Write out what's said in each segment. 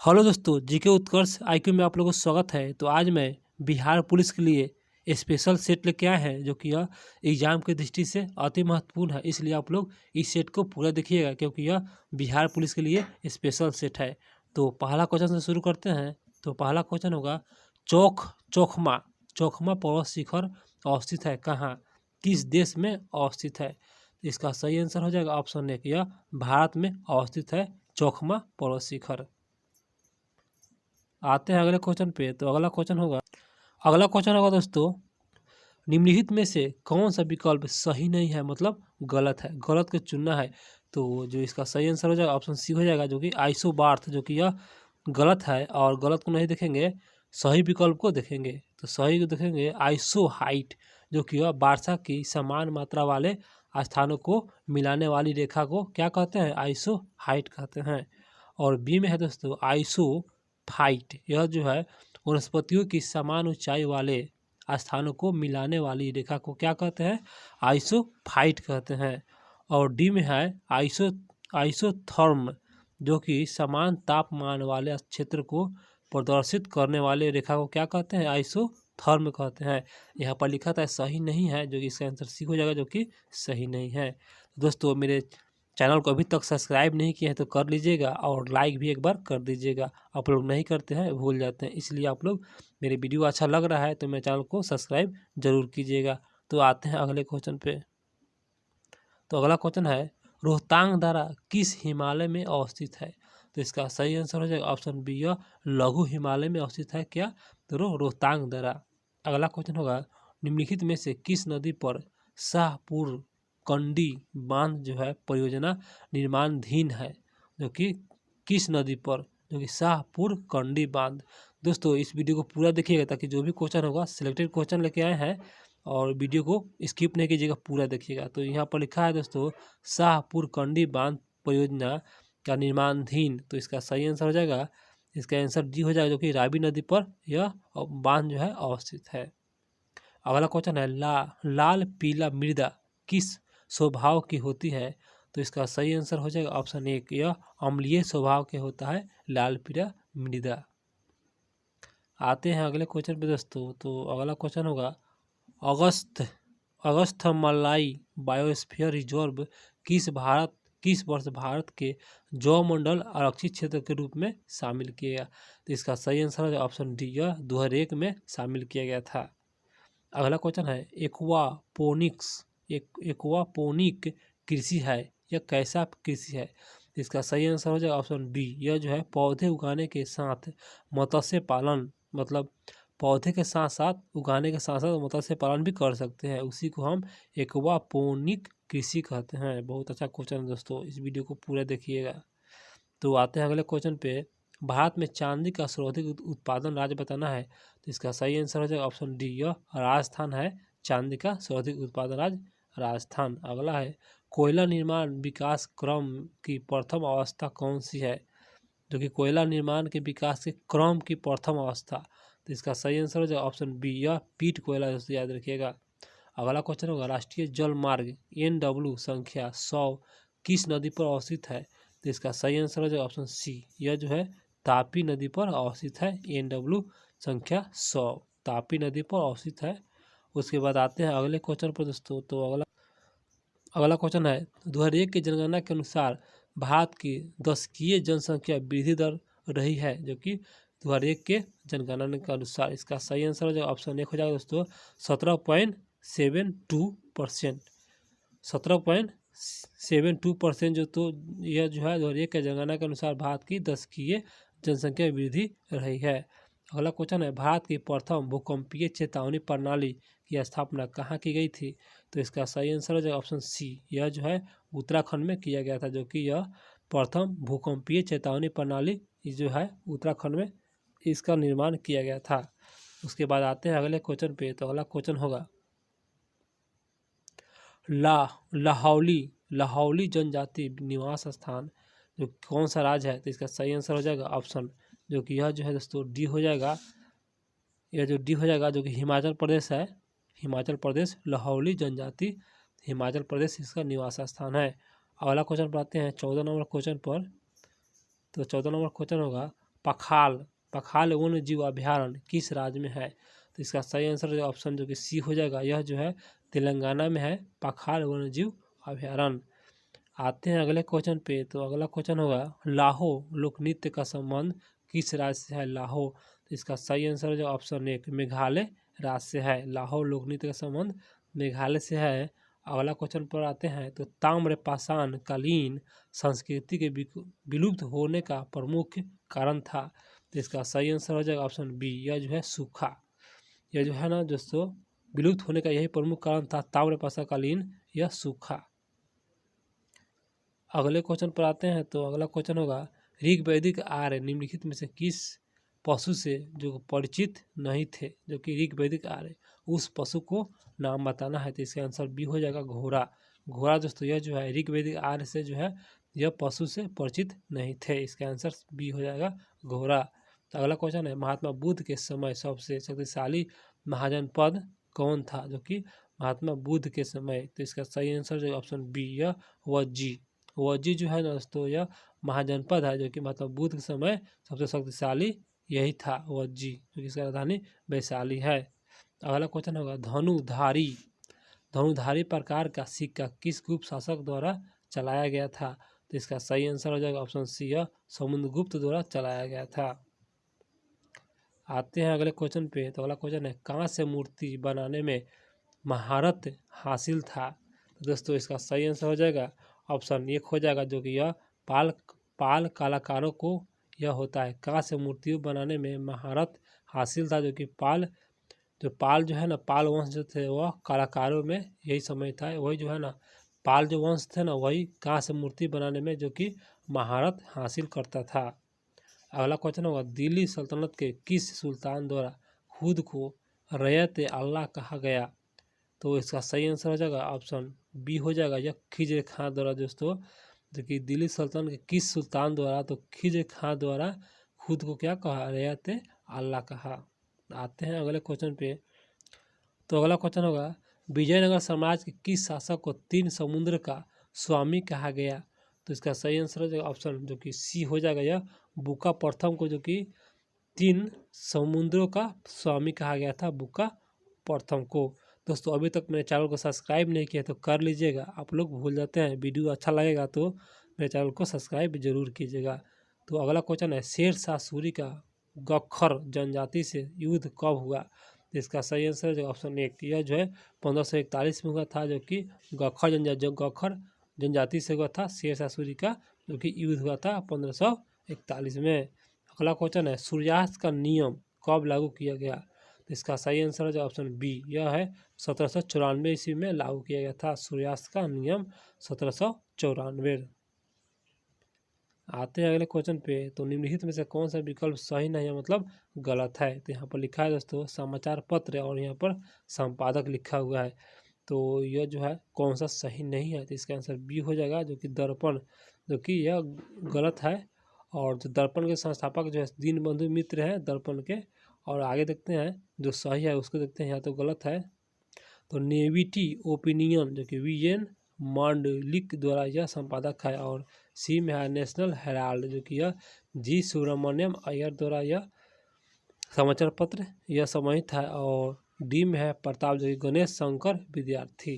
Hello दोस्तों, GK उत्कर्ष IQ में आप लोगों को स्वागत है। तो आज मैं बिहार पुलिस के लिए स्पेशल सेट लेके आए हैं, जो कि यह एग्जाम की दृष्टि से अति महत्वपूर्ण है। इसलिए आप लोग इस सेट को पूरा देखिएगा, क्योंकि यह बिहार पुलिस के लिए स्पेशल सेट है। तो पहला क्वेश्चन से शुरू करते हैं। तो पहला क्वेश्चन होगा, चोखमा चोखमा पर्वत शिखर अवस्थित है कहाँ, किस देश में अवस्थित है। इसका सही आंसर हो जाएगा ऑप्शन ए, यह भारत में अवस्थित है चोखमा पर्वत शिखर। आते हैं अगले क्वेश्चन पे। तो अगला क्वेश्चन होगा दोस्तों, निम्नलिखित में से कौन सा विकल्प सही नहीं है, मतलब गलत है, गलत को चुनना है। तो जो इसका सही आंसर हो जाएगा ऑप्शन सी हो जाएगा, जो कि आइसोबार्थ, जो कि यह गलत है। और गलत को नहीं देखेंगे, सही विकल्प को देखेंगे। तो सही को देखेंगे आइसो हाइट, जो कि यह वार्षा की समान मात्रा वाले स्थानों को मिलाने वाली रेखा को क्या कहते हैं, आइसो हाइट कहते हैं। और बी में है दोस्तों आइसो फाइट, यह जो है वनस्पतियों की समान ऊंचाई वाले स्थानों को मिलाने वाली रेखा को क्या कहते हैं, आइसोफाइट कहते हैं। और डी में है आइसोथर्म, जो कि समान तापमान वाले क्षेत्र को प्रदर्शित करने वाले रेखा को क्या कहते हैं, आइसोथर्म कहते हैं। यहाँ पर लिखा था सही नहीं है, जो कि इसका आंसर सी हो जाएगा, जो कि सही नहीं है। दोस्तों, मेरे चैनल को अभी तक सब्सक्राइब नहीं किए हैं तो कर लीजिएगा, और लाइक भी एक बार कर दीजिएगा। आप लोग नहीं करते हैं, भूल जाते हैं, इसलिए आप लोग, मेरे वीडियो अच्छा लग रहा है तो मेरे चैनल को सब्सक्राइब जरूर कीजिएगा। तो आते हैं अगले क्वेश्चन पे। तो अगला क्वेश्चन है, रोहतांग दर्रा किस हिमालय में अवस्थित है। तो इसका सही आंसर हो जाएगा ऑप्शन बी, यह लघु हिमालय में अवस्थित है क्या, तो रोहतांग दर्रा। अगला क्वेश्चन होगा, निम्नलिखित में से किस नदी पर शाहपुर कंडी बांध जो है परियोजना निर्माणाधीन है, जो कि किस नदी पर, जो कि शाहपुर कंडी बांध। दोस्तों, इस वीडियो को पूरा देखिएगा, ताकि जो भी क्वेश्चन होगा सिलेक्टेड क्वेश्चन लेके आए हैं, और वीडियो को स्किप नहीं कीजिएगा, पूरा देखिएगा। तो यहाँ पर लिखा है दोस्तों, शाहपुर कंडी बांध परियोजना का निर्माणाधीन। तो इसका सही आंसर हो जाएगा, इसका आंसर डी हो जाएगा, जो कि रावी नदी पर यह बांध जो है अवस्थित है। अगला क्वेश्चन है, लाल पीला मृदा किस स्वभाव की होती है। तो इसका सही आंसर हो जाएगा ऑप्शन एक, यह अम्लीय स्वभाव के होता है लाल पीला मृदा। आते हैं अगले क्वेश्चन पे दोस्तों। तो अगला क्वेश्चन होगा, अगस्थमलाई बायोस्फीयर रिजर्व किस वर्ष भारत के जैवमंडल आरक्षित क्षेत्र के रूप में शामिल किया गया। तो इसका सही आंसर है ऑप्शन डी, यह 2001 में शामिल किया गया था। अगला क्वेश्चन है, एक्वापोनिक कृषि है, यह कैसा कृषि है। इसका सही आंसर हो जाएगा ऑप्शन बी, यह जो है पौधे उगाने के साथ मत्स्य पालन, मतलब पौधे के साथ साथ उगाने के साथ साथ मत्स्य पालन भी कर सकते हैं, उसी को हम एक्वापोनिक कृषि कहते हैं। बहुत अच्छा क्वेश्चन है दोस्तों, इस वीडियो को पूरा देखिएगा। तो आते हैं अगले क्वेश्चन पे, भारत में चांदी का सर्वाधिक उत्पादन राज्य बताना है। तो इसका सही आंसर हो जाएगा ऑप्शन डी, यह राजस्थान है, चांदी का सर्वाधिक उत्पादन राज्य राजस्थान। अगला है, कोयला निर्माण विकास क्रम की प्रथम अवस्था कौन सी है, जो कि कोयला निर्माण के विकास के क्रम की प्रथम अवस्था। तो इसका सही आंसर हो जाएगा ऑप्शन बी, यह पीट कोयला, दोस्तों याद रखिएगा। अगला क्वेश्चन होगा, राष्ट्रीय जल मार्ग NW संख्या 100 किस नदी पर अवस्थित है। तो इसका सही आंसर हो जाएगा ऑप्शन सी, यह जो है तापी नदी पर अवस्थित है, NW संख्या 100 तापी नदी पर अवस्थित है। उसके बाद आते हैं अगले क्वेश्चन पर दोस्तों। तो अगला क्वेश्चन है, 2001 की जनगणना के अनुसार भारत की दशकीय जनसंख्या वृद्धि दर रही है, जो कि 2001 के जनगणना के अनुसार। इसका सही आंसर हो जाएगा ऑप्शन एक हो जाएगा दोस्तों, 17.72%। 17.72% जो, तो यह जो है 2001 के जनगणना के अनुसार भारत की दशकीय जनसंख्या वृद्धि रही है। अगला क्वेश्चन है, भारत की प्रथम भूकंपीय चेतावनी प्रणाली की स्थापना कहाँ की गई थी। तो इसका सही आंसर हो जाएगा ऑप्शन सी, यह जो है उत्तराखंड में किया गया था, जो कि यह प्रथम भूकंपीय चेतावनी प्रणाली जो है उत्तराखंड में इसका निर्माण किया गया था। उसके बाद आते हैं अगले क्वेश्चन पे। तो अगला क्वेश्चन होगा, लाहौली जनजाति निवास स्थान जो कौन सा राज्य है। तो इसका सही आंसर हो जाएगा ऑप्शन, जो कि यह जो है दोस्तों डी हो जाएगा, यह जो डी हो जाएगा, जो कि हिमाचल प्रदेश है, हिमाचल प्रदेश लाहौली जनजाति हिमाचल प्रदेश इसका निवास स्थान है। अगला क्वेश्चन पर आते हैं 14 नंबर क्वेश्चन पर। तो 14 नंबर क्वेश्चन होगा, पखाल पखाल वन्य जीव अभ्यारण्य किस राज्य में है? तो इसका सही आंसर ऑप्शन जो कि सी हो जाएगा, यह जो है तेलंगाना में है पखाल वन्य जीव अभ्यारण्य। आते हैं अगले क्वेश्चन पे। तो अगला क्वेश्चन होगा लाहो लोक नृत्य का संबंध किस राज्य से है? लाहो, तो इसका सही आंसर जो ऑप्शन 1 मेघालय राज्य से है। लाहो लोक नृत्य का संबंध मेघालय से है। अगला क्वेश्चन पर आते हैं। तो ताम्रपाषाण कालीन संस्कृति के विलुप्त होने का प्रमुख कारण था? तो इसका सही आंसर हो जाएगा ऑप्शन बी, यह जो है सूखा। यह जो है ना दोस्तों विलुप्त होने का यही प्रमुख कारण था, ताम्रपाषाण कालीन यह सूखा। अगले क्वेश्चन पर आते हैं। तो अगला क्वेश्चन होगा ऋग्वैदिक आर्य निम्नलिखित में से किस पशु से जो परिचित नहीं थे? जो कि ऋग्वैदिक आर्य, उस पशु को नाम बताना है। तो इसका आंसर बी हो जाएगा घोड़ा। घोड़ा दोस्तों यह जो है ऋग्वैदिक आर्य से जो है यह पशु से परिचित नहीं थे। इसका आंसर बी हो जाएगा घोड़ा। तो अगला क्वेश्चन है महात्मा बुद्ध के समय सबसे शक्तिशाली महाजनपद कौन था? जो कि महात्मा बुद्ध के समय, तो इसका सही आंसर जो ऑप्शन बी यह वज्जी। वज्जी जो है दोस्तों यह महाजनपद है जो कि महात्मा बुद्ध के समय सबसे शक्तिशाली यही था वज्जी, जो कि इसका राजधानी वैशाली है। अगला क्वेश्चन होगा धनुधारी प्रकार का सिक्का किस गुप्त शासक द्वारा चलाया गया था? तो इसका सही आंसर हो जाएगा ऑप्शन सी, यह समुद्रगुप्त द्वारा चलाया गया था। आते हैं अगले क्वेश्चन पे। तो अगला क्वेश्चन है कांस्य मूर्ति बनाने में महारत हासिल था? तो दोस्तों इसका सही आंसर हो जाएगा ऑप्शन 1 हो जाएगा, जो कि यह पाल कलाकारों को यह होता है। कांस्य मूर्तियों बनाने में महारत हासिल था, जो कि पाल जो है ना पाल वंश जो थे वह कलाकारों में यही समय था। वही जो है ना पाल जो वंश थे ना वही कांस्य मूर्ति बनाने में जो कि महारत हासिल करता था। अगला क्वेश्चन होगा दिल्ली सल्तनत के किस सुल्तान द्वारा खुद को रैयत अल्लाह कहा गया? तो इसका सही आंसर हो जाएगा ऑप्शन बी हो जाएगा, यह खिजर खां द्वारा दोस्तों, जो कि दिल्ली सल्तनत के किस सुल्तान द्वारा? तो खिजर खां द्वारा खुद को क्या कहा? रैयत अल्लाह कहा। आते हैं अगले क्वेश्चन पे। तो अगला क्वेश्चन होगा विजयनगर साम्राज्य के किस शासक को 3 समुद्र का स्वामी कहा गया? तो इसका सही आंसर हो जाएगा ऑप्शन जो कि सी हो जाएगा, यह बुका प्रथम को जो कि 3 समुद्रों का स्वामी कहा गया था, बुका प्रथम को। दोस्तों अभी तक मेरे चैनल को सब्सक्राइब नहीं किया तो कर लीजिएगा। आप लोग भूल जाते हैं, वीडियो अच्छा लगेगा तो मेरे चैनल को सब्सक्राइब जरूर कीजिएगा। तो अगला क्वेश्चन है शेर शाह सूरी का गख्खर जनजाति से युद्ध कब हुआ? इसका सही आंसर जो ऑप्शन 1, यह जो है 1541 में हुआ था, जो कि गख्खर जनजाति से हुआ था। शेर शाह सूरी का जो कि युद्ध हुआ था 1541 में। अगला क्वेश्चन है सूर्यास्त का नियम कब लागू किया गया? तो इसका सही आंसर है ऑप्शन बी, यह है 1794 ईस्वी में लागू किया गया था सूर्यास्त का नियम 1794। आते हैं अगले क्वेश्चन पे। तो निम्नलिखित में से कौन सा विकल्प सही नहीं है मतलब गलत है? तो यहाँ पर लिखा है दोस्तों समाचार पत्र और यहाँ पर संपादक लिखा हुआ है। तो यह जो है कौन सा सही नहीं है? तो इसका आंसर बी हो जाएगा, जो कि दर्पण, जो कि यह गलत है। और जो दर्पण के संस्थापक जो है दीनबंधु मित्र हैं दर्पण के। और आगे देखते हैं जो सही है उसको देखते हैं, यहाँ तो गलत है। तो नेविटी ओपिनियन जो कि वीएन मांडलिक द्वारा यह संपादक है। और सी में है नेशनल हेराल्ड, जो कि यह जी सुब्रमण्यम अय्यर द्वारा यह समाचार पत्र यह समाहित है। और डी में है प्रताप, जो कि गणेश शंकर विद्यार्थी।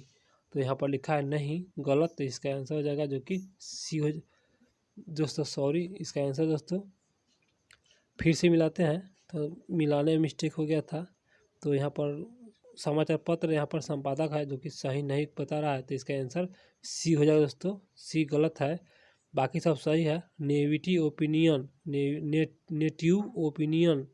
तो यहाँ पर लिखा है नहीं, गलत। तो इसका आंसर हो जाएगा जो कि सी हो। दोस्तों सॉरी, इसका आंसर दोस्तों फिर से मिलाते हैं, तो मिलाने में मिस्टेक हो गया था। तो यहाँ पर समाचार पत्र यहाँ पर संपादक है जो कि सही नहीं बता रहा है। तो इसका आंसर सी हो जाएगा दोस्तों, सी गलत है, बाकी सब सही है। नेविटी ओपिनियन नेटिव ओपिनियन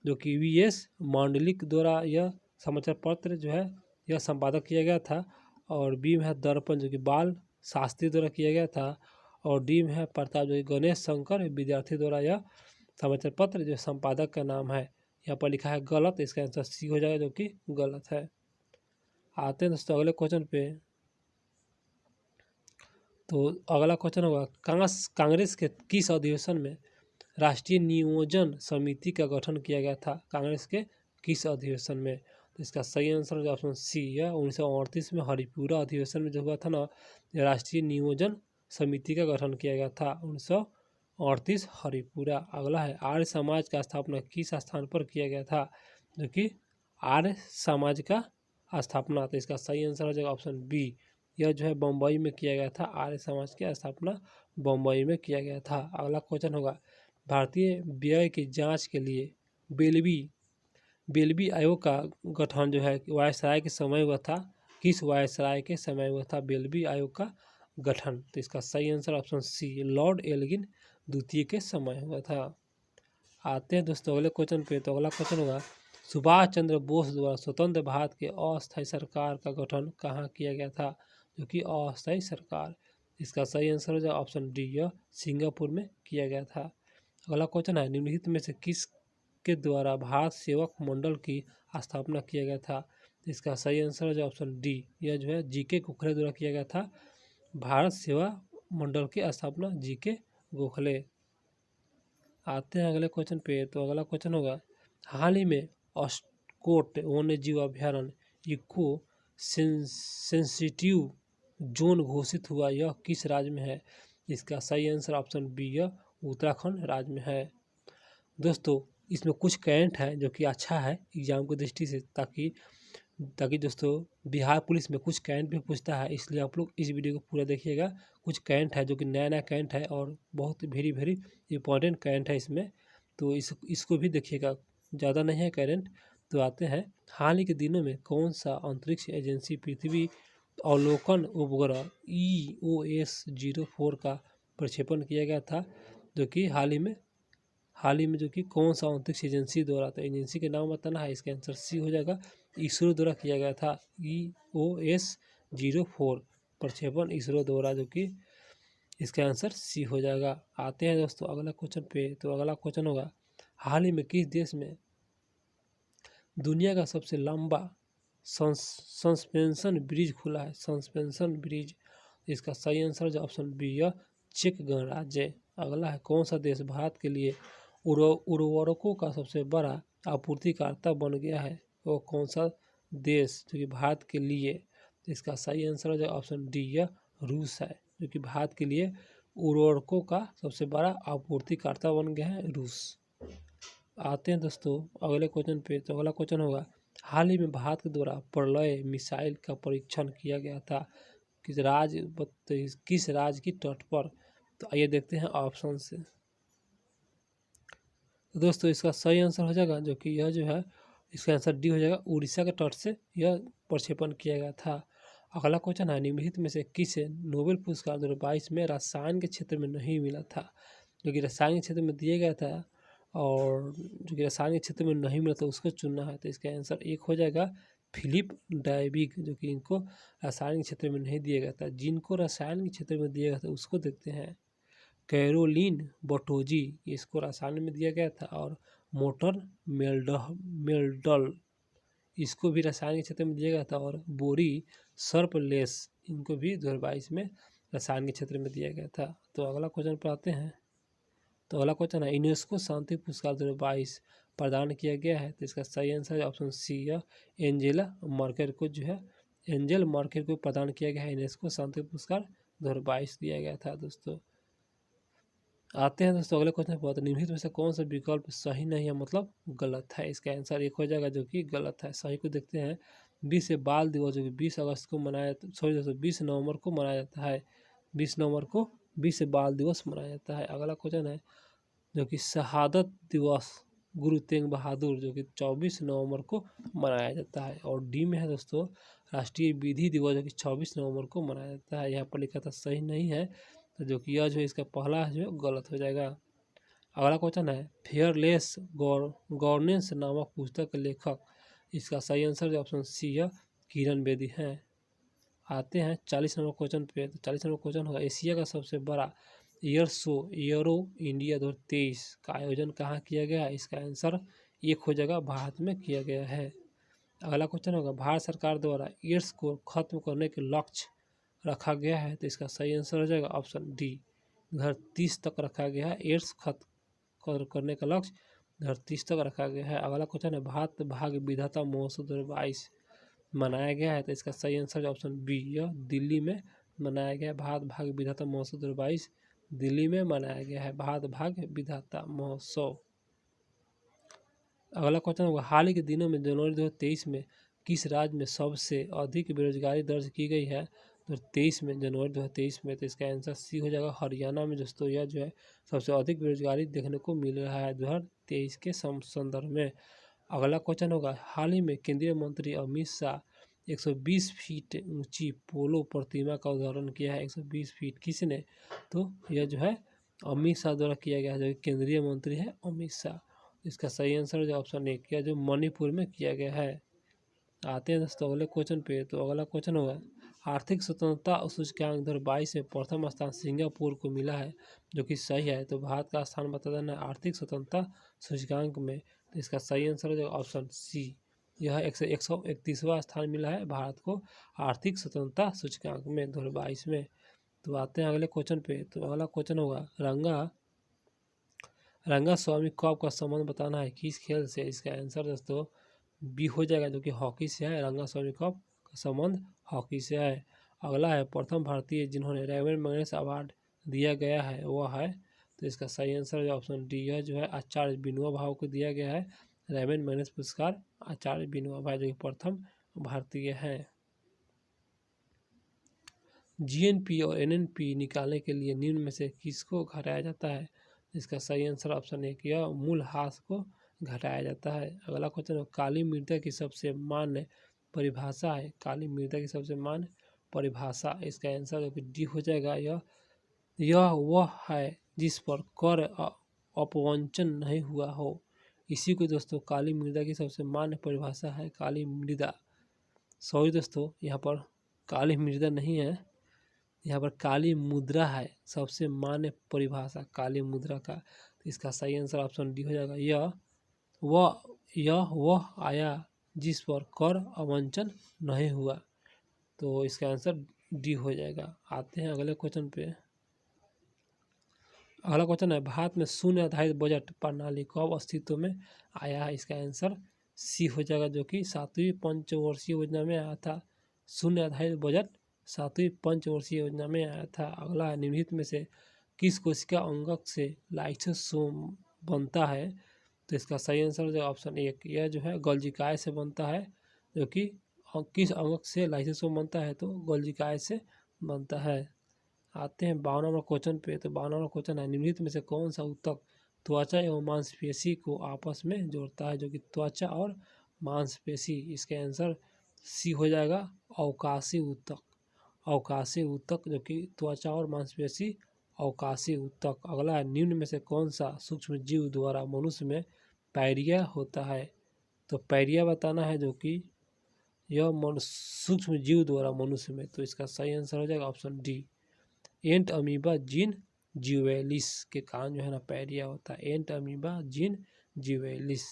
जो कि वीएस मांडलिक द्वारा यह समाचार पत्र जो है यह संपादक किया गया था। और बी में है दर्पण, जो कि बाल शास्त्री द्वारा किया गया था। और डी में है प्रताप, जो कि गणेश शंकर विद्यार्थी द्वारा यह समाचार पत्र जो संपादक का नाम है। यहाँ पर लिखा है गलत, इसका आंसर सी हो जाएगा जो कि गलत है। आते हैं दोस्तों अगले क्वेश्चन पे। तो अगला क्वेश्चन होगा कांग्रेस के किस अधिवेशन में राष्ट्रीय नियोजन समिति का गठन किया गया था? कांग्रेस के किस अधिवेशन में? तो इसका सही आंसर है ऑप्शन सी, यह 1938 में हरिपुरा अधिवेशन में जो हुआ था ना, राष्ट्रीय नियोजन समिति का गठन किया गया था 1938 38 हरिपुरा। अगला है आर्य समाज का स्थापना किस स्थान पर किया गया था, जो कि आर्य समाज का स्थापना, तो इसका सही आंसर हो जाएगा ऑप्शन बी, यह जो है बम्बई में किया गया था। आर्य समाज की स्थापना बम्बई में किया गया था। अगला क्वेश्चन होगा भारतीय व्यय की जांच के लिए बेलवी आयोग का गठन जो है वायसराय के समय हुआ था। किस वायसराय के समय हुआ था बेलवी आयोग का गठन, तो इसका सही answer option C, Lord Elgin द्वितीय के समय हुआ था। आते हैं दोस्तों अगले क्वेश्चन पे। तो अगला क्वेश्चन होगा सुभाष चंद्र बोस द्वारा स्वतंत्र भारत के अस्थायी सरकार का गठन कहाँ किया गया था, जो कि अस्थायी सरकार, इसका सही आंसर हो जाएगा ऑप्शन डी, यह सिंगापुर में किया गया था। अगला क्वेश्चन है निम्नलिखित में से किस के द्वारा भारत सेवक मंडल की स्थापना किया गया था, इसका सही आंसर हो जाएगा ऑप्शन डी, यह जो है जीके गोखले द्वारा किया गया था। भारत सेवा मंडल की स्थापना जीके गोखले। आते हैं अगले क्वेश्चन पे। तो अगला क्वेश्चन होगा हाल ही में अस्कोट वन्य जीव अभ्यारण्य इको सेंसिटिव जोन घोषित हुआ, यह किस राज्य में है, इसका सही आंसर ऑप्शन बी, यह उत्तराखंड राज्य में है। दोस्तों इसमें कुछ करंट है जो कि अच्छा है एग्जाम की दृष्टि से, ताकि दोस्तों बिहार पुलिस में कुछ करंट भी पूछता है, इसलिए आप लोग इस वीडियो को पूरा देखिएगा। कुछ करंट है जो कि नया नया करंट है और बहुत वेरी वेरी इंपॉर्टेंट करंट है इसमें, तो इसको भी देखिएगा, ज़्यादा नहीं है करंट। तो आते हैं हाल ही के दिनों में कौन सा अंतरिक्ष एजेंसी पृथ्वी अवलोकन उपग्रह EOS-04 का प्रक्षेपण किया गया था, जो कि हाल ही में जो कि कौन सा अंतरिक्ष एजेंसी द्वारा, तो एजेंसी के नाम बताना है, इसका आंसर सी हो जाएगा, इसरो द्वारा किया गया था। EOS-04 प्रक्षेपण इसरो द्वारा, जो कि इसका आंसर सी हो जाएगा। आते हैं दोस्तों अगला क्वेश्चन पे। तो अगला क्वेश्चन होगा हाल ही में किस देश में दुनिया का सबसे लंबा सस्पेंशन ब्रिज खुला है, सस्पेंशन ब्रिज, इसका सही आंसर जो ऑप्शन बी, यह चेक गणराज्य। अगला है कौन सा देश भारत के लिए उर्वरकों का सबसे बड़ा आपूर्तिकर्ता बन गया है, वो कौन सा देश जो कि भारत के लिए, तो इसका सही आंसर हो जाएगा ऑप्शन डी, यह रूस है, जो कि भारत के लिए उर्वरकों का सबसे बड़ा आपूर्तिकर्ता बन गया है रूस। आते हैं दोस्तों अगले क्वेश्चन पे। तो अगला क्वेश्चन होगा हाल ही में भारत के द्वारा प्रलय मिसाइल का परीक्षण किया गया था, किस राज्य की तट पर, तो आइए देखते हैं ऑप्शन से। तो दोस्तों इसका सही आंसर हो जाएगा जो कि यह जो है इसका आंसर डी हो जाएगा, उड़ीसा के तट से यह प्रक्षेपण किया गया था। अगला क्वेश्चन है निम्नलिखित में से किसे नोबेल पुरस्कार 2022 में रसायन के क्षेत्र में नहीं मिला था, जो कि रसायन के क्षेत्र में दिया गया था और जो कि रसायन के क्षेत्र में नहीं मिला था उसको चुनना है, तो इसका आंसर एक हो जाएगा फिलिप डायबिक, जो कि इनको रसायन के क्षेत्र में नहीं दिया गया था। जिनको रसायन के क्षेत्र में दिया गया था उसको देखते हैं, कैरोलिन बटोजी, इसको रसायन में दिया गया था, और मोटर मेल्डल इसको भी रसायन के क्षेत्र में दिया गया था, और बोरी सर्पलेस इनको भी 2022 में रसायन के क्षेत्र में दिया गया था। तो अगला क्वेश्चन पर आते हैं। तो अगला क्वेश्चन है यूनेस्को शांति पुरस्कार 2022 प्रदान किया गया है, तो इसका सही आंसर ऑप्शन सी, या एंजेला मर्केल को जो है एंजल मर्केल को प्रदान किया गया है, यूनेस्को शांति पुरस्कार 2022 दिया गया था। दोस्तों आते हैं दोस्तों अगले क्वेश्चन पर। निम्नलिखित में से कौन सा विकल्प सही नहीं है, मतलब गलत है, इसका आंसर एक हो जाएगा जो कि गलत है। सही को देखते हैं 20 बाल दिवस जो कि 20 अगस्त को मनाया, सॉरी दोस्तों 20 नवंबर को मनाया जाता है, 20 नवंबर को 20 बाल दिवस मनाया जाता है। अगला क्वेश्चन है जो कि शहादत दिवस गुरु तेग बहादुर, जो कि 24 नवंबर को मनाया जाता है, और डी में है दोस्तों राष्ट्रीय विधि दिवस, जो कि 26 नवंबर को मनाया जाता है। यहाँ पर लिखा था सही नहीं है, तो जो कि यह जो इसका पहला जो है गलत हो जाएगा। अगला क्वेश्चन है फेयरलेस गवर्नेंस नामक पुस्तक के लेखक, इसका सही आंसर जो ऑप्शन सी है किरण बेदी हैं। आते हैं 40 नंबर क्वेश्चन पे। तो 40 नंबर क्वेश्चन होगा एशिया का सबसे बड़ा एयर शो एयरो इंडिया 2023 का आयोजन कहाँ किया गया है, इसका आंसर एक हो जाएगा भारत में किया गया है। अगला क्वेश्चन होगा भारत सरकार द्वारा एड्स को खत्म करने के लक्ष्य रखा गया है, तो इसका सही आंसर हो जाएगा ऑप्शन डी, 2030 तक रखा गया है, एड्स खत्म करने का लक्ष्य 2030 तक रखा गया है। अगला क्वेश्चन है भारत भाग्य विधाता महोत्सव 2022 मनाया गया है, तो इसका सही आंसर ऑप्शन बी, यह दिल्ली में मनाया गया भारत भाग्य विधाता महोत्सव 2022 दिल्ली में मनाया गया है भारत भाग्य विधाता महोत्सव। अगला क्वेश्चन होगा हाल ही के दिनों में जनवरी 2023 में किस राज्य में सबसे अधिक बेरोजगारी दर्ज की गई है? 2023 में, जनवरी 2023 में, तो इसका आंसर सी हो जाएगा हरियाणा में दोस्तों। यह जो है सबसे अधिक बेरोजगारी देखने को मिल रहा है 2023 के संदर्भ में। अगला क्वेश्चन होगा हाल ही में केंद्रीय मंत्री अमित शाह 120 फीट ऊंची पोलो प्रतिमा का उदाहरण किया है। 120 फीट किसने? तो यह जो है अमित शाह द्वारा किया गया है, जो केंद्रीय मंत्री है अमित शाह। इसका सही आंसर जो ऑप्शन ए किया, जो मणिपुर में किया गया है। आते हैं दोस्तों अगले क्वेश्चन पे। तो अगला क्वेश्चन होगा आर्थिक स्वतंत्रता सूचकांक 2022 में प्रथम स्थान सिंगापुर को मिला है, जो कि सही है। तो भारत का स्थान बता देना है आर्थिक स्वतंत्रता सूचकांक में। तो इसका सही आंसर जो ऑप्शन सी, यह 131वां स्थान मिला है भारत को आर्थिक स्वतंत्रता सूचकांक में 2022 में। तो आते हैं अगले क्वेश्चन पे। तो अगला क्वेश्चन होगा रंगा स्वामी कप का संबंध बताना है किस खेल से? इसका आंसर दोस्तों बी हो जाएगा, जो कि हॉकी से है। रंगा स्वामी कप का संबंध हॉकी से है। अगला है प्रथम भारतीय जिन्होंने रेमन मैग्सेसे अवार्ड दिया गया है, वह है। तो इसका सही आंसर जो ऑप्शन डी है, जो है आचार्य विनोबा भावे को दिया गया है रेमन मैग्सेसे पुरस्कार आचार्य विनोबा भावे, जो कि प्रथम भारतीय है। जीएनपी और एनएनपी निकालने के लिए निम्न में से किसको घटाया जाता है? इसका सही आंसर ऑप्शन ए यह मूलहास को घटाया जाता है। अगला क्वेश्चन है काली मृदा की सबसे मान्य परिभाषा है। काली मृदा की सबसे मान्य परिभाषा, इसका आंसर जो कि डी हो जाएगा। यह वह है जिस पर कर अपवंचन नहीं हुआ हो, इसी को दोस्तों काली मृदा की सबसे मान्य परिभाषा है। काली मृदा, सॉरी दोस्तों, यहाँ पर काली मृदा नहीं है, यहाँ पर काली मुद्रा है सबसे मान्य परिभाषा काली मुद्रा का। तो इसका सही आंसर ऑप्शन डी हो जाएगा। यह वह आया जिस पर कर अवंचन नहीं हुआ। तो इसका आंसर डी हो जाएगा। आते हैं अगले क्वेश्चन पे। अगला क्वेश्चन है भारत में शून्य आधारित बजट प्रणाली कब अस्तित्व में आया है? इसका आंसर सी हो जाएगा, जो कि 7वीं पंचवर्षीय योजना में आया था। शून्य आधारित बजट 7वीं पंचवर्षीय योजना में आया था। अगला है निम्नलिखित में से किस कोशिका अंगक से लाइसोसोम बनता है? तो इसका सही आंसर जो ऑप्शन एक, यह जो है गोल्जिकाय से बनता है, जो कि किस अंगक से लाइसोसोम बनता है? तो गोल्जिकाय से बनता है। आते हैं 52 नंबर क्वेश्चन पे। तो 52 नंबर क्वेश्चन है निम्नलिखित में से कौन सा ऊतक त्वचा एवं मांसपेशी को आपस में जोड़ता है? जो कि त्वचा और मांसपेशी, इसका आंसर सी हो जाएगा अवकाशी ऊतक। अवकाशी ऊतक, जो कि त्वचा और मांसपेशी अवकाशी ऊतक। अगला है निम्न में से कौन सा सूक्ष्म जीव द्वारा मनुष्य में पैरिया होता है? तो पैरिया बताना है, जो कि यह सूक्ष्म जीव द्वारा मनुष्य में। तो इसका सही आंसर हो जाएगा ऑप्शन डी, एंट अमीबा जीन ज्यूवेलिस के कारण जो है ना पैरिया होता है। एंट अमीबा जीन ज्यूवेलिस।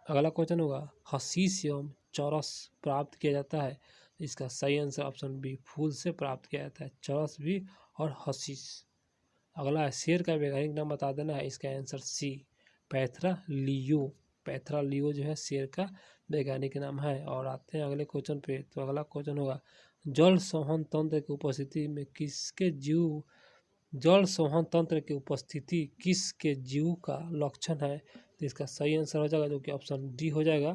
अगला क्वेश्चन होगा हशीश एवं चरस प्राप्त किया जाता है? इसका सही आंसर ऑप्शन बी, फूल से प्राप्त किया जाता है, चरस भी और हशीश। अगला है शेर का वैज्ञानिक नाम बता देना है। इसका आंसर सी, पैथरा लियो। पैथरा लियो जो है शेर का वैज्ञानिक नाम है। और आते हैं अगले क्वेश्चन पे। तो अगला क्वेश्चन होगा जल संवहन तंत्र की उपस्थिति में किसके जीव जल संवहन तंत्र की उपस्थिति किसके जीव का लक्षण है? तो इसका सही आंसर हो जाएगा, जो कि ऑप्शन डी हो जाएगा।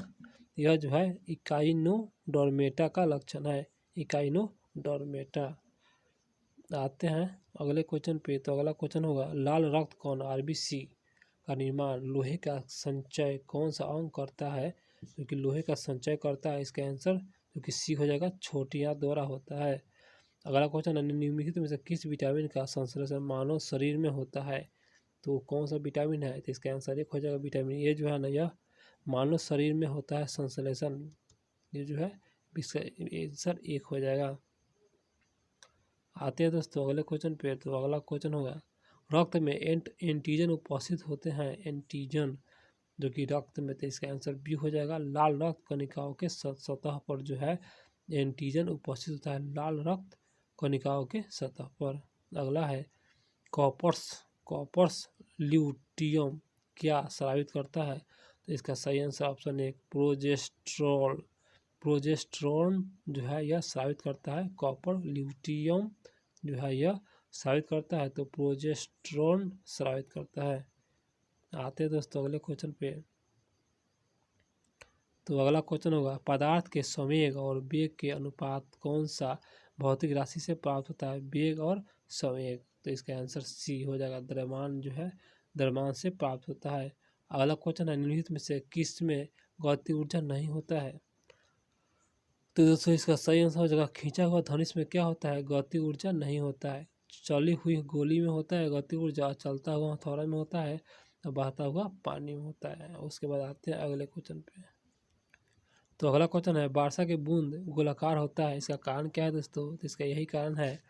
यह जो है इकाइनोडर्मेटा का लक्षण है, इकाइनोडर्मेटा। आते हैं अगले क्वेश्चन पे। तो अगला क्वेश्चन होगा लाल रक्त कण आरबीसी का निर्माण लोहे का संचय कौन सा अंग करता है? क्योंकि लोहे का संचय करता है, इसका आंसर जो कि सी हो जाएगा छोटी आंत द्वारा होता है। अगला क्वेश्चन है निम्नलिखित में से किस विटामिन का संश्लेषण मानव शरीर में होता है? तो कौन सा विटामिन है? तो इसका आंसर एक हो जाएगा विटामिन ए जो है ना, यह मानव शरीर में होता है संश्लेषण। ये जो है इसका आंसर एक हो जाएगा। आते हैं दोस्तों अगले क्वेश्चन पे। तो अगला क्वेश्चन होगा रक्त में एंटीजन उपस्थित होते हैं, एंटीजन जो कि रक्त में, तो इसका आंसर बी हो जाएगा। लाल रक्त कणिकाओं के सतह पर जो है एंटीजन उपस्थित होता है, लाल रक्त कणिकाओं के सतह पर। अगला है कॉपर्स ल्यूटियम क्या स्रावित करता है? तो इसका सही आंसर ऑप्शन एक, प्रोजेस्टेरोन जो है यह स्रावित करता है। कॉपर ल्यूटियम जो है यह स्रावित करता है? तो प्रोजेस्टेरोन स्रावित करता है। आते हैं दोस्तों अगले क्वेश्चन पे। तो अगला क्वेश्चन होगा, पदार्थ के संवेग और वेग के अनुपात कौन सा भौतिक राशि से प्राप्त होता है? वेग और संवेग। तो इसका आंसर सी हो जाएगा, द्रव्यमान जो है द्रव्यमान से प्राप्त होता है। अगला क्वेश्चन है, निम्नलिखित में से किस में गतिज ऊर्जा नहीं होता है? तो दोस्तों इसका सही आंसर हो जाएगा, खींचा हुआ धनुष में क्या होता है? गतिज ऊर्जा नहीं होता है। चली हुई गोली में होता है गतिज ऊर्जा, चलता हुआ हथौड़ा में होता है, और बहता हुआ पानी में होता है। उसके बाद आते हैं अगले क्वेश्चन पे। तो अगला क्वेश्चन है, वर्षा की बूंद गोलाकार होता है, इसका कारण क्या है दोस्तों? तो इसका यही कारण है,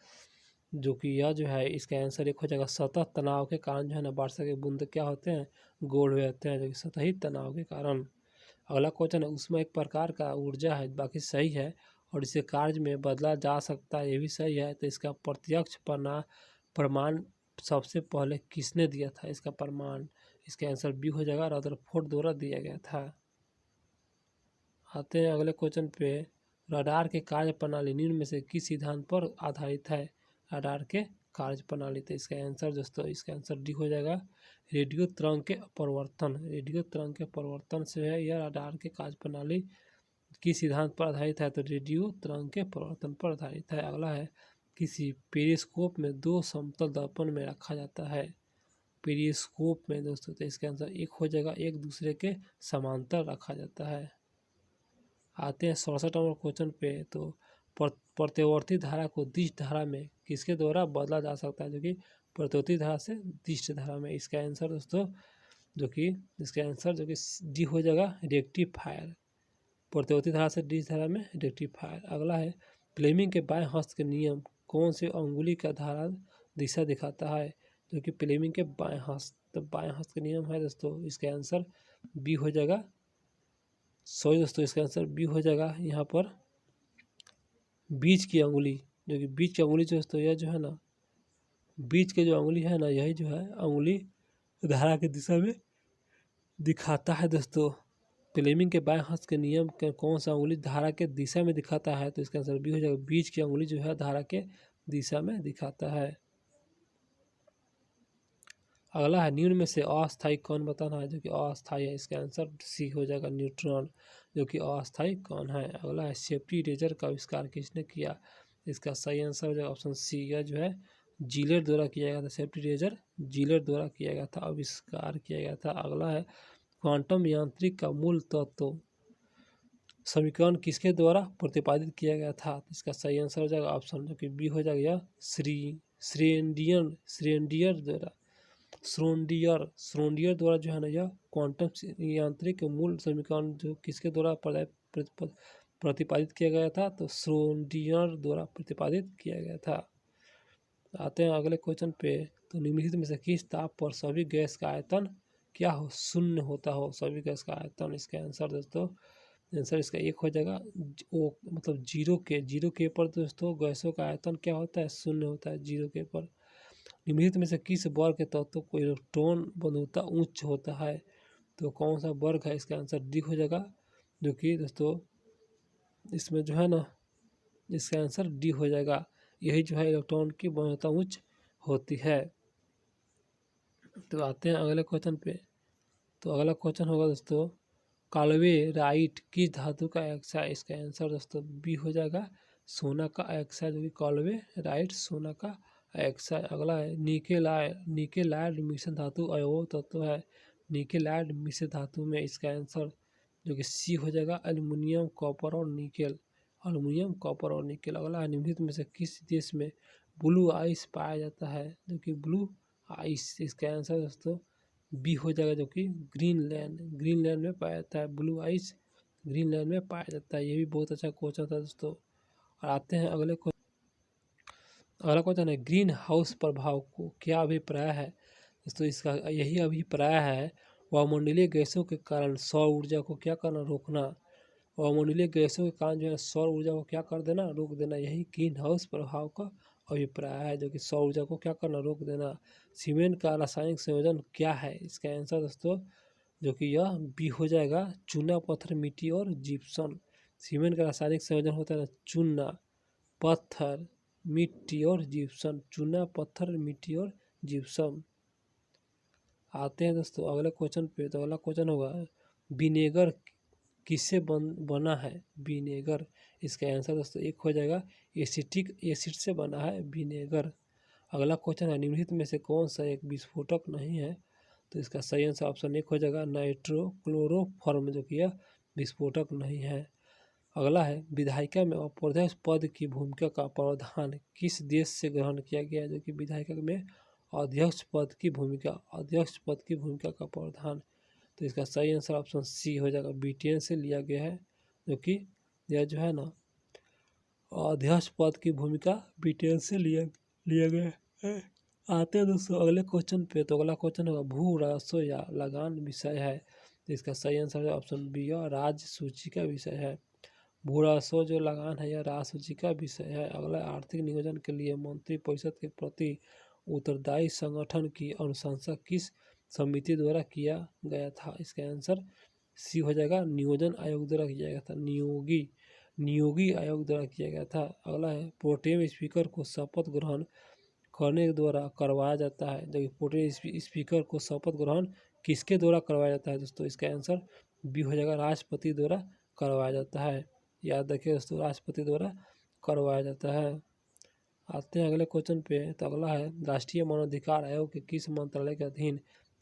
जो कि यह जो है इसका आंसर एक हो जाएगा, सतह तनाव के कारण जो है ना वर्षा के बूंद क्या होते हैं? गोल हो जाते हैं, जो कि सतही तनाव के कारण। अगला क्वेश्चन है, उसमें एक प्रकार का ऊर्जा है, बाकी सही है, और इसे कार्य में बदला जा सकता है, ये भी सही है। तो इसका प्रत्यक्ष प्रमाण सबसे पहले किसने दिया था? इसका प्रमाण, इसका आंसर बी हो जाएगा, रदरफोर्ड द्वारा दिया गया था। आते हैं अगले क्वेश्चन पे। रडार के कार्य प्रणाली निम्न में से किस सिद्धांत पर आधारित है? रडार के कार्य प्रणाली। तो इसका आंसर दोस्तों, इसका आंसर डी हो जाएगा, रेडियो तरंग के अपवर्तन। रेडियो तरंग के परिवर्तन से है यह रडार के कार्य प्रणाली किस सिद्धांत पर आधारित है? तो रेडियो तरंग के परिवर्तन पर आधारित है। अगला है, किसी पेरिस्कोप में दो समतल दर्पण में रखा जाता है? पेरिस्कोप में दोस्तों, तो इसका आंसर एक हो जाएगा, एक दूसरे के समांतर रखा जाता है। आते हैं 67 नंबर क्वेश्चन पे। तो प्रत्यावर्ती धारा को दिश धारा में किसके द्वारा बदला जा सकता है? जो कि प्रत्यावर्ती धारा से दिश धारा में। इसका आंसर दोस्तों, जो कि इसका आंसर जो कि डी हो जाएगा, रेक्टिफायर। प्रत्यावर्ती धारा से दिश धारा में रेक्टिफायर। अगला है, फ्लेमिंग के बाएं हस्त के नियम कौन से अंगुली का धारा दिशा दिखाता है? जो कि फ्लेमिंग के बाएं हस्त, तो बाएं हस्त के नियम है दोस्तों, इसका आंसर बी हो जाएगा। सॉरी दोस्तों, इसका आंसर बी हो जाएगा यहाँ पर, बीच की अंगुली। जो कि बीच की अंगुली दोस्तों, यह जो है ना, बीच के जो अंगुली है ना, यही जो है अंगुली धारा की दिशा में दिखाता है दोस्तों। फ्लेमिंग के बाएं हस्त के नियम के कौन सा अंगुली धारा के दिशा में दिखाता है? तो इसका आंसर बी हो जाएगा, बीच की अंगुली जो है धारा के दिशा में दिखाता है। अगला है, निम्न में से अस्थायी कण बताना है? जो कि अस्थायी है, इसका आंसर सी हो जाएगा, न्यूट्रॉन, जो कि अस्थायी कण है। अगला है, सेफ्टी रेजर का आविष्कार किसने किया? इसका सही आंसर हो जाएगा ऑप्शन सी, यह जो है जीलेट द्वारा किया गया था। सेफ्टी रेजर जीलेट द्वारा किया गया था, आविष्कार किया गया था। अगला है, क्वांटम यांत्रिक का मूल तत्व समीकरण किसके द्वारा प्रतिपादित किया गया था? इसका सही आंसर हो जाएगा ऑप्शन, जो कि बी हो जाएगा, यह श्रोडिंगर द्वारा, श्रोडिंगर द्वारा जो है ना, यह क्वांटम यांत्रिक मूल समीकरण जो किसके द्वारा प्रतिपादित किया गया था? तो श्रोडिंगर द्वारा प्रतिपादित किया गया था। आते हैं अगले क्वेश्चन पे। तो निम्नलिखित में से किस ताप पर सभी गैस का आयतन क्या हो? शून्य होता हो सभी गैस का आयतन। इसका आंसर दोस्तों, आंसर इसका एक हो जाएगा, वो मतलब जीरो के पर दोस्तों गैसों का आयतन क्या होता है? शून्य होता है जीरो के पर। निम्नलिखित में से किस वर्ग के तत्व को इलेक्ट्रॉन बंधुता उच्च होता है? तो कौन सा वर्ग है? इसका आंसर डी हो जाएगा, जो कि दोस्तों इसमें जो है ना, इसका आंसर डी हो जाएगा, यही जो है इलेक्ट्रॉन की बंधुता उच्च होती है। तो आते हैं अगले क्वेश्चन पे। तो अगला क्वेश्चन होगा दोस्तों, कॉलवेराइट किस धातु का ऑक्साइड? इसका आंसर दोस्तों बी हो जाएगा, सोना का ऑक्साइड, जो कि कॉलवेराइट सोना का ऑक्साइड। अगला है, निकेलाइड मिश्र धातु अवयव तत्व है? निकेलाइड मिश्र धातु में इसका आंसर जो कि सी हो जाएगा, एल्युमिनियम, कॉपर और निकेल। एल्युमिनियम, कॉपर और निकेल। अगला है, निम्नलिखित में से किस देश में ब्लू आइस पाया जाता है? जो कि ब्लू आइस, इसका आंसर दोस्तों बी हो जाएगा, जो कि ग्रीनलैंड में पाया जाता है। ब्लू आइस ग्रीनलैंड में पाया जाता है। ये भी बहुत अच्छा क्वेश्चन था दोस्तों। और आते हैं अगला क्वेश्चन है, ग्रीन हाउस प्रभाव को क्या अभिप्राय है? दोस्तों इसका यही अभिप्राय है, वायुमंडलीय गैसों के कारण सौर ऊर्जा को क्या करना? रोकना। वायुमंडलीय गैसों के कारण जो है सौर ऊर्जा को क्या कर देना? रोक देना। यही ग्रीन हाउस प्रभाव का अभिप्राय है, जो कि सौर ऊर्जा को क्या करना? रोक देना। सीमेंट का रासायनिक संयोजन क्या है? इसका आंसर दोस्तों, जो कि यह बी हो जाएगा, चूना, पत्थर, मिट्टी और जिप्सम। सीमेंट का रासायनिक संयोजन होता है चूना, पत्थर, मिट्टी और जिप्सम, चूना पत्थर मिट्टी और जिप्सम। आते हैं दोस्तों अगले क्वेश्चन पे। तो अगला क्वेश्चन होगा विनेगर किससे बना है? विनेगर, इसका आंसर दोस्तों एक हो जाएगा एसिटिक एसिड से बना है विनेगर। अगला क्वेश्चन है निम्नलिखित में से कौन सा एक विस्फोटक नहीं है? तो इसका सही आंसर ऑप्शन एक हो जाएगा नाइट्रोक्लोरोफॉर्म, जो कि यह विस्फोटक नहीं है। अगला है विधायिका में अध्यक्ष पद की भूमिका का प्रावधान किस देश से ग्रहण किया गया है? जो कि विधायिका में अध्यक्ष पद की भूमिका का प्रावधान, तो इसका सही आंसर ऑप्शन सी हो जाएगा, ब्रिटेन से लिया गया है। जो कि यह जो है ना अध्यक्ष पद की भूमिका ब्रिटेन से लिया गया है। आते हैं दोस्तों अगले क्वेश्चन पे। तो अगला क्वेश्चन होगा भू राजस्व या लगान विषय है? तो इसका सही आंसर है ऑप्शन बी, यह राज्य सूची का विषय है। भू राजस्व जो लगान है यह राज्य सूची का विषय है। अगला आर्थिक नियोजन के लिए मंत्रिपरिषद के प्रति उत्तरदायी संगठन की अनुशंसा किस समिति द्वारा किया गया था? इसका आंसर सी हो जाएगा, नियोजन आयोग द्वारा किया गया था। नियोगी आयोग द्वारा किया गया था। अगला है प्रोटेम स्पीकर को शपथ ग्रहण करने के द्वारा करवाया जाता है। जबकि प्रोटेम स्पीकर को शपथ ग्रहण किसके द्वारा करवाया जाता है दोस्तों? इसका आंसर बी हो जाएगा, राष्ट्रपति द्वारा करवाया जाता है। याद रखिए दोस्तों, राष्ट्रपति द्वारा करवाया जाता है। आते हैं अगले क्वेश्चन पे। तो अगला है राष्ट्रीय मानवाधिकार आयोग के किस मंत्रालय के अधीन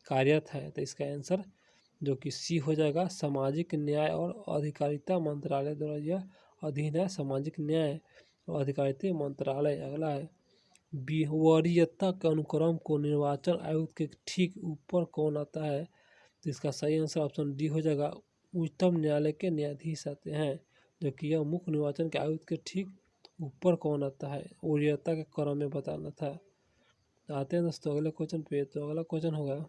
कार्यरत है? तो इसका आंसर जो कि सी हो जाएगा, सामाजिक न्याय और अधिकारिता मंत्रालय द्वारा यह अधीन है, सामाजिक न्याय और अधिकारिता मंत्रालय। अगला है वरीयता के अनुक्रम को निर्वाचन आयुक्त के ठीक ऊपर कौन आता है? तो इसका सही आंसर ऑप्शन डी हो जाएगा, उच्चतम न्यायालय के न्यायाधीश आते हैं। जो कि यह मुख्य निर्वाचन के आयुक्त के ठीक ऊपर कौन आता है, वरीयता के क्रम में बताना था। आते हैं दोस्तों अगले क्वेश्चन पे। तो अगला क्वेश्चन होगा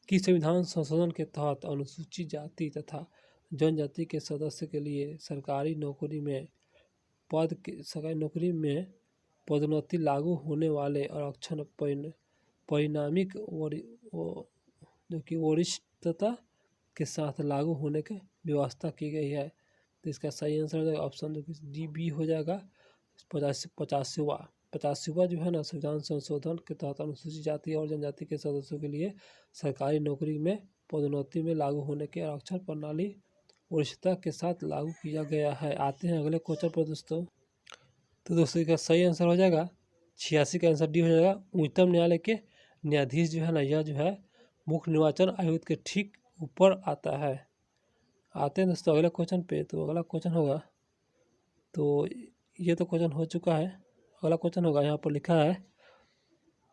कि संविधान संशोधन के तहत अनुसूचित जाति तथा जनजाति के सदस्य के लिए सरकारी नौकरी में पदोन्नति लागू होने वाले आरक्षण परिणामिक जो कि वरिष्ठता के साथ लागू होने की व्यवस्था की गई है। तो इसका सही आंसर हो जाएगा ऑप्शन जो कि डी बी हो जाएगा, 85वां जो है ना संविधान संशोधन के तहत अनुसूचित जाति और जनजाति के सदस्यों के लिए सरकारी नौकरी में पदोन्नति में लागू होने के आरक्षण प्रणाली वरिष्ठता के साथ लागू किया गया है। आते हैं अगले क्वेश्चन पर दोस्तों। तो दोस्तों इसका सही आंसर हो जाएगा 86 का आंसर डी हो जाएगा, उच्चतम न्यायालय के न्यायाधीश जो है ना यह जो है मुख्य निर्वाचन आयुक्त के ठीक ऊपर आता है। आते हैं दोस्तों अगले क्वेश्चन पे। तो अगला क्वेश्चन होगा, तो ये तो क्वेश्चन हो चुका है। अगला क्वेश्चन होगा यहाँ पर लिखा है,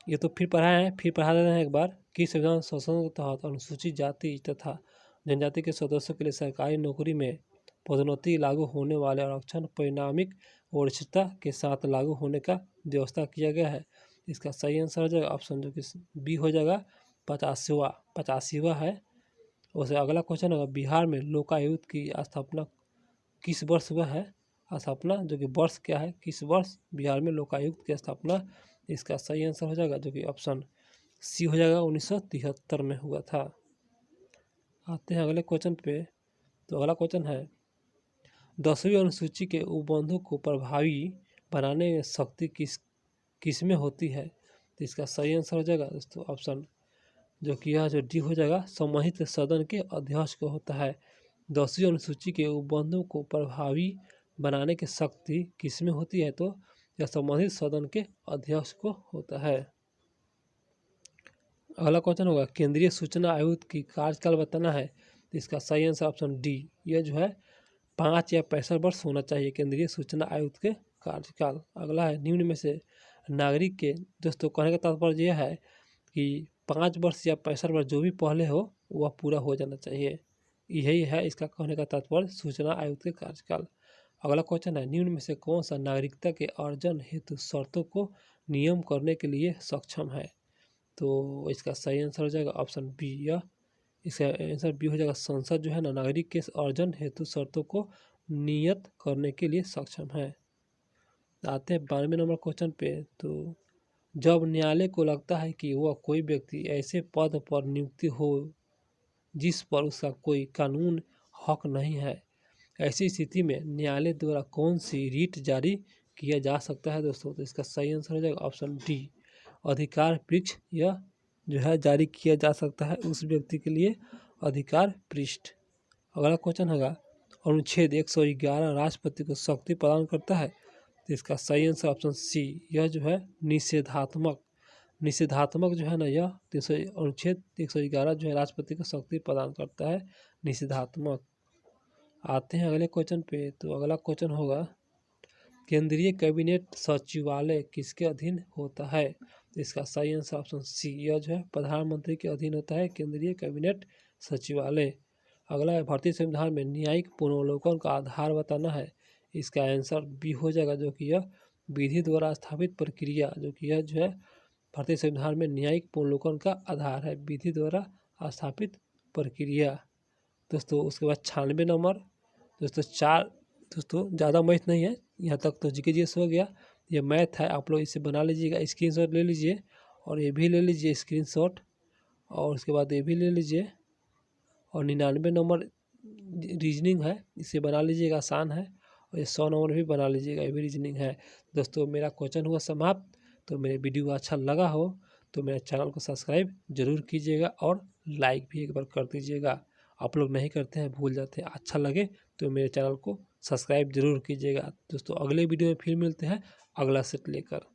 ये तो फिर पढ़ा देते हैं एक बार कि संविधान संशोधन के तहत अनुसूचित जाति तथा जनजाति के सदस्यों के लिए सरकारी नौकरी में पदोन्नति लागू होने वाले आरक्षण परिणामिक वरिष्ठता के साथ लागू होने का व्यवस्था किया गया है। इसका सही आंसर हो जाएगा ऑप्शन जो कि बी हो जाएगा, 85वां है। वैसे अगला क्वेश्चन होगा बिहार में लोकायुक्त की स्थापना किस वर्ष हुआ है? स्थापना जो कि वर्ष क्या है, किस वर्ष बिहार में लोकायुक्त की स्थापना? इसका सही आंसर हो जाएगा जो कि ऑप्शन सी हो जाएगा, 1973 में हुआ था। आते हैं अगले क्वेश्चन पे। तो अगला क्वेश्चन है 10वीं अनुसूची के उपबंधों को प्रभावी बनाने में शक्ति किस में होती है? तो इसका सही आंसर हो जाएगा दोस्तों ऑप्शन जो कि यह जो डी हो जाएगा, सम्मानित सदन के अध्यक्ष को होता है। 10वीं अनुसूची के उपबंधों को प्रभावी बनाने की शक्ति किस में होती है? तो यह सम्मानित सदन के अध्यक्ष को होता है। अगला क्वेश्चन होगा केंद्रीय सूचना आयुक्त की कार्यकाल बताना है। तो इसका सही आंसर ऑप्शन डी, यह जो है 5 या 65 वर्ष होना चाहिए केंद्रीय सूचना आयुक्त के कार्यकाल। अगला है निम्न में से नागरिक के, दोस्तों कहने का तात्पर्य यह है कि 5 वर्ष या 65 वर्ष जो भी पहले हो वह पूरा हो जाना चाहिए, यही है इसका कहने का तात्पर्य सूचना आयुक्त के कार्यकाल। अगला क्वेश्चन है निम्न में से कौन सा नागरिकता के अर्जन हेतु शर्तों को नियम करने के लिए सक्षम है? तो इसका सही आंसर हो जाएगा ऑप्शन बी, यह इसका आंसर बी हो जाएगा, संसद जो है ना नागरिक के अर्जन हेतु शर्तों को नियत करने के लिए सक्षम है। आते हैं 92 नंबर क्वेश्चन पे। तो जब न्यायालय को लगता है कि वह कोई व्यक्ति ऐसे पद पर नियुक्ति हो जिस पर उसका कोई कानून हक नहीं है, ऐसी स्थिति में न्यायालय द्वारा कौन सी रीट जारी किया जा सकता है दोस्तों। तो इसका सही आंसर हो जाएगा ऑप्शन डी, अधिकार पृष्ठ यह जो है जारी किया जा सकता है उस व्यक्ति के लिए अधिकार पृष्ठ। अगला क्वेश्चन होगा, अनुच्छेद 111 राष्ट्रपति को शक्ति प्रदान करता है। तो इसका सही आंसर ऑप्शन सी, यह जो है निषेधात्मक जो है ना, यह अनुच्छेद 111 जो है राष्ट्रपति को शक्ति प्रदान करता है, निषेधात्मक। आते हैं अगले क्वेश्चन पे। तो अगला क्वेश्चन होगा, केंद्रीय कैबिनेट सचिवालय किसके अधीन होता है। तो इसका सही आंसर ऑप्शन सी, यह जो है प्रधानमंत्री के अधीन होता है केंद्रीय कैबिनेट सचिवालय। अगला है, भारतीय संविधान में न्यायिक पुनर्वलोकन का आधार बताना है। इसका आंसर बी हो जाएगा, जो कि यह विधि द्वारा स्थापित प्रक्रिया, जो कि यह जो है भारतीय संविधान में न्यायिक पुनर्वलोकन का आधार है, विधि द्वारा स्थापित प्रक्रिया। दोस्तों उसके बाद 96 नंबर दोस्तों 4 दोस्तों ज़्यादा मैथ नहीं है, यहाँ तक तो जीके जीएस हो गया। ये मैथ है, आप लोग इसे बना लीजिएगा, स्क्रीनशॉट ले लीजिए, और ये भी ले लीजिए स्क्रीनशॉट, और उसके बाद ये भी ले लीजिए। और 99 नंबर रीजनिंग है, इसे बना लीजिएगा, आसान है। और ये 100 नंबर भी बना लीजिएगा, ये भी रीजनिंग है। दोस्तों मेरा क्वेश्चन हुआ समाप्त। तो मेरे वीडियो अच्छा लगा हो तो मेरे चैनल को सब्सक्राइब जरूर कीजिएगा और लाइक भी एक बार कर दीजिएगा। आप लोग नहीं करते हैं, भूल जाते हैं। अच्छा लगे तो मेरे चैनल को सब्सक्राइब जरूर कीजिएगा। दोस्तों अगले वीडियो में फिर मिलते हैं अगला सेट लेकर।